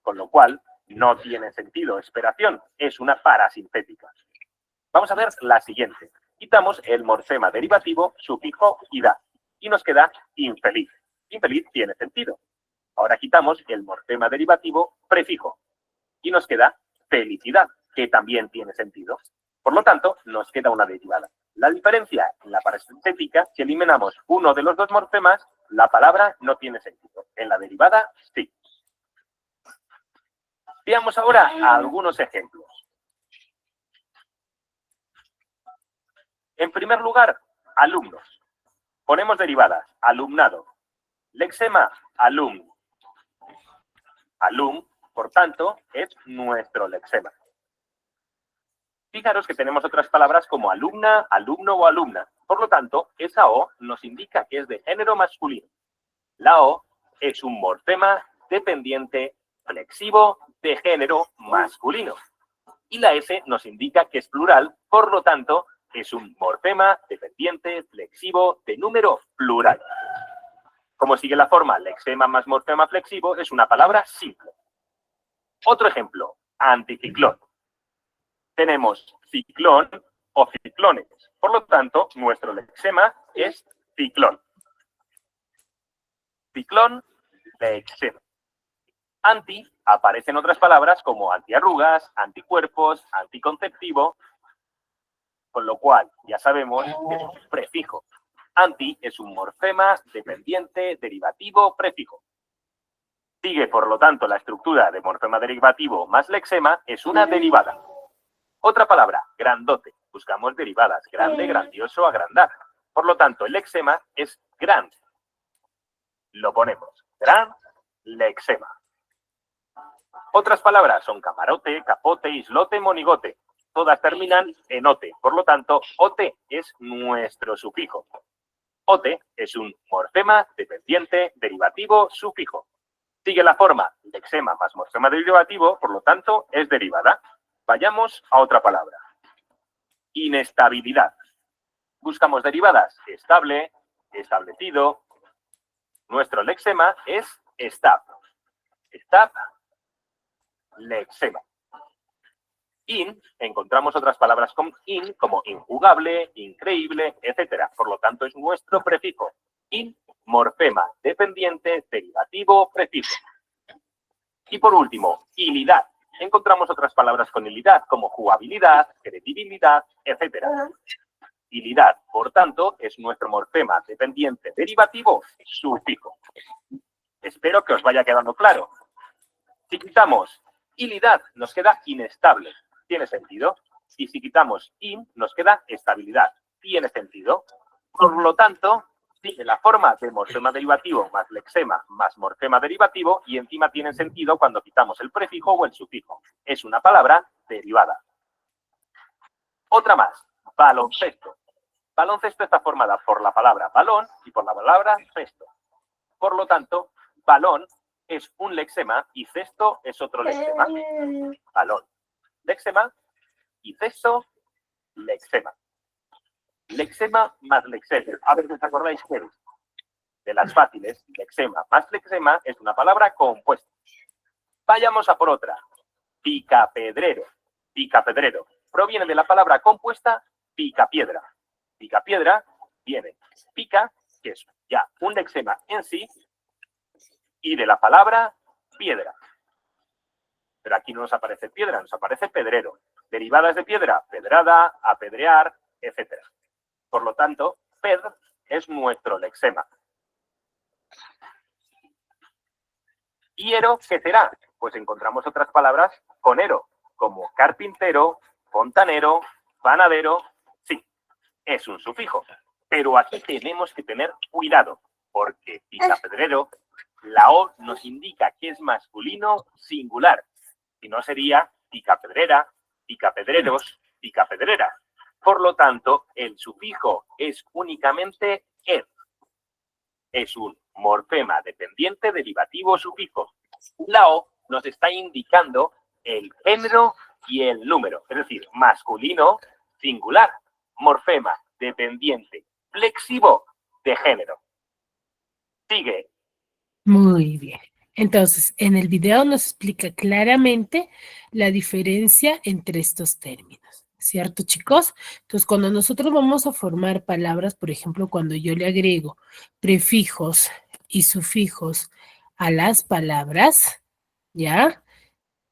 L: Con lo cual, no tiene sentido. Esperación es una parasintética. Vamos a ver la siguiente. Quitamos el morfema derivativo sufijo ida. Y nos queda infeliz. Infeliz tiene sentido. Ahora quitamos el morfema derivativo prefijo. Y nos queda felicidad, que también tiene sentido. Por lo tanto, nos queda una derivada. La diferencia en la parasintética, si eliminamos uno de los dos morfemas, la palabra no tiene sentido. En la derivada, sí. Veamos ahora algunos ejemplos. En primer lugar, alumnos. Ponemos derivadas. Alumnado. Lexema, alum. Alum, por tanto, es nuestro lexema. Fijaros que tenemos otras palabras como alumna, alumno o alumna. Por lo tanto, esa O nos indica que es de género masculino. La O es un morfema dependiente flexivo de género masculino. Y la S nos indica que es plural, por lo tanto, es un morfema dependiente flexivo de número plural. Como sigue la forma lexema más morfema flexivo, es una palabra simple. Otro ejemplo, anticiclón. Tenemos ciclón o ciclones. Por lo tanto, nuestro lexema es ciclón. Ciclón, lexema. Anti aparece en otras palabras como antiarrugas, anticuerpos, anticonceptivo, con lo cual ya sabemos que es un prefijo. Anti es un morfema dependiente derivativo prefijo. Sigue, por lo tanto, la estructura de morfema derivativo más lexema es una derivada. Otra palabra, grandote. Buscamos derivadas. Grande, grandioso, agrandar. Por lo tanto, el lexema es gran. Lo ponemos. Gran lexema. Otras palabras son camarote, capote, islote, monigote. Todas terminan en ote. Por lo tanto, ote es nuestro sufijo. Ote es un morfema dependiente derivativo sufijo. Sigue la forma lexema más morfema derivativo, por lo tanto, es derivada. Vayamos a otra palabra. Inestabilidad. Buscamos derivadas. Estable, establecido. Nuestro lexema es estab. Estab, lexema. Encontramos otras palabras con como injugable, increíble, etc. Por lo tanto, es nuestro prefijo. Morfema dependiente derivativo prefijo. Y por último, ilidad. Encontramos otras palabras con ilidad, como jugabilidad, credibilidad, etc. Ilidad, por tanto, es nuestro morfema dependiente derivativo sufijo. Espero que os vaya quedando claro. Si quitamos ilidad, nos queda inestable. ¿Tiene sentido? Y si quitamos nos queda estabilidad. ¿Tiene sentido? Por lo tanto, sigue la forma de morfema derivativo más lexema más morfema derivativo y encima tiene sentido cuando quitamos el prefijo o el sufijo. Es una palabra derivada. Otra más, baloncesto. Baloncesto está formada por la palabra balón y por la palabra cesto. Por lo tanto, balón es un lexema y cesto es otro lexema. Balón, lexema y cesto, lexema. Lexema más lexema. A ver si os acordáis qué es. De las fáciles, lexema más lexema es una palabra compuesta. Vayamos a por otra. Picapedrero. Picapedrero. Proviene de la palabra compuesta picapiedra. Picapiedra viene pica, que es ya un lexema en sí, y de la palabra piedra. Pero aquí no nos aparece piedra, nos aparece pedrero. Derivadas de piedra, pedrada, apedrear, etc. Por lo tanto, ped es nuestro lexema. ¿Hiero qué será? Pues encontramos otras palabras con ero, como carpintero, fontanero, panadero. Sí, es un sufijo. Pero aquí tenemos que tener cuidado, porque picapedrero, la O nos indica que es masculino singular. Si no sería picapedrera, picapedreros, picapedrera. Por lo tanto, el sufijo es únicamente ed. Es un morfema dependiente derivativo sufijo. La O nos está indicando el género y el número, es decir, masculino singular, morfema dependiente flexivo de género. Sigue.
C: Muy bien. Entonces, en el video nos explica claramente la diferencia entre estos términos, ¿cierto, chicos? Entonces, cuando nosotros vamos a formar palabras, por ejemplo, cuando yo le agrego prefijos y sufijos a las palabras, ¿ya?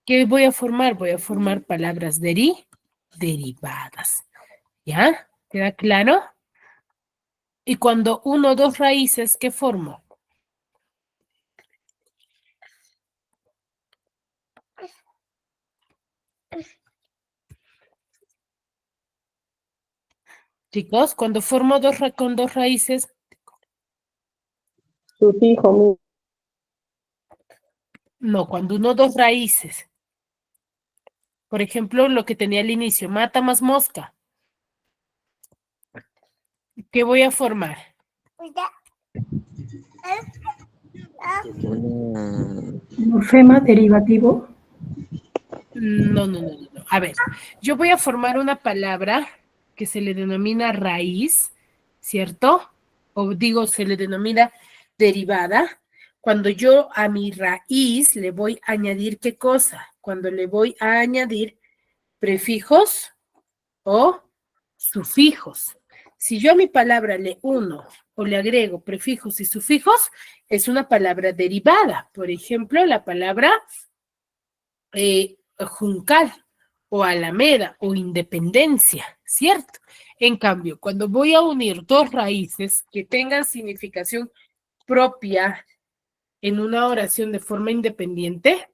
C: ¿Qué voy a formar? Voy a formar palabras derivadas, ¿ya? ¿Queda claro? Y cuando uno o dos raíces, ¿qué formo? Chicos, cuando formo con dos raíces,
B: Sufijo,
C: no, cuando uno o dos raíces. Por ejemplo, lo que tenía al inicio, mata más mosca. ¿Qué voy a formar?
I: Morfema derivativo.
C: No. A ver, yo voy a formar una palabra que se le denomina raíz, ¿cierto? O digo, se le denomina derivada. Cuando yo a mi raíz le voy a añadir, ¿qué cosa? Cuando le voy a añadir prefijos o sufijos. Si yo a mi palabra le uno o le agrego prefijos y sufijos, es una palabra derivada. Por ejemplo, la palabra juncal o alameda o independencia, ¿cierto? En cambio, cuando voy a unir dos raíces que tengan significación propia en una oración de forma independiente,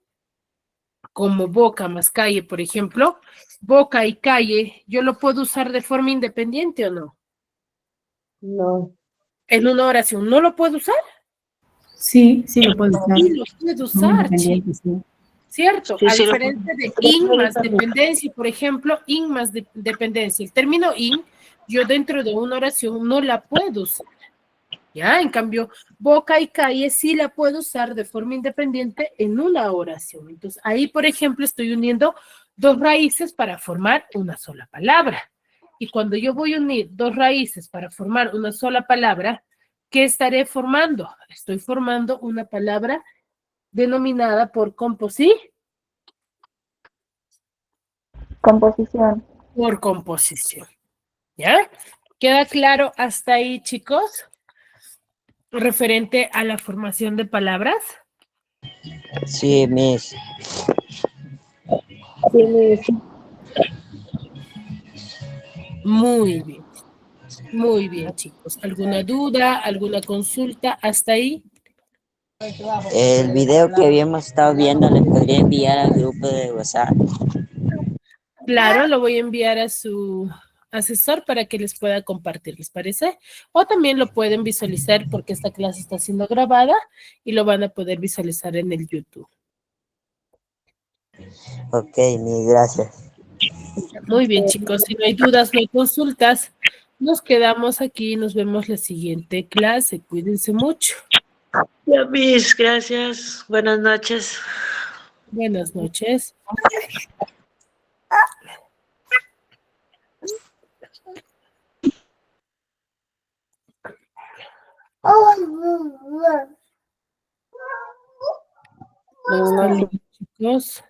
C: como boca más calle, por ejemplo, boca y calle, ¿yo lo puedo usar de forma independiente o no?
B: no.
C: En una oración, ¿no lo puedo usar?
I: Sí, sí lo puedo usar.
C: Sí, lo puedo usar,
I: Independiente,
C: chicos.
I: sí.
C: ¿Cierto?
E: Sí,
C: A
E: sí,
C: diferencia de in más dependencia, por ejemplo, in más dependencia. El término in, yo dentro de una oración no la puedo usar. ¿Ya? En cambio, boca y calle sí la puedo usar de forma independiente en una oración. Entonces, ahí, por ejemplo, estoy uniendo dos raíces para formar una sola palabra. Y cuando yo voy a unir dos raíces para formar una sola palabra, ¿qué estaré formando? Estoy formando una palabra denominada por composición.
H: Composición.
C: Por composición. ¿Ya? ¿Queda claro hasta ahí, chicos? Referente a la formación de palabras.
K: Sí, Miss.
C: Muy bien. Muy bien, chicos. ¿Alguna duda, alguna consulta hasta ahí?
K: El video que habíamos estado viendo le podría enviar al grupo de WhatsApp.
C: Claro, lo voy a enviar a su asesor para que les pueda compartir, ¿les parece? O también lo pueden visualizar porque esta clase está siendo grabada y lo van a poder visualizar en el YouTube.
K: Ok, Miss, gracias.
C: Muy bien, chicos. Si no hay dudas, no hay consultas, nos quedamos aquí y nos vemos la siguiente clase. Cuídense mucho.
E: Ya, Miss, gracias. Buenas noches.
C: Buenas noches. Hasta luego, chicos.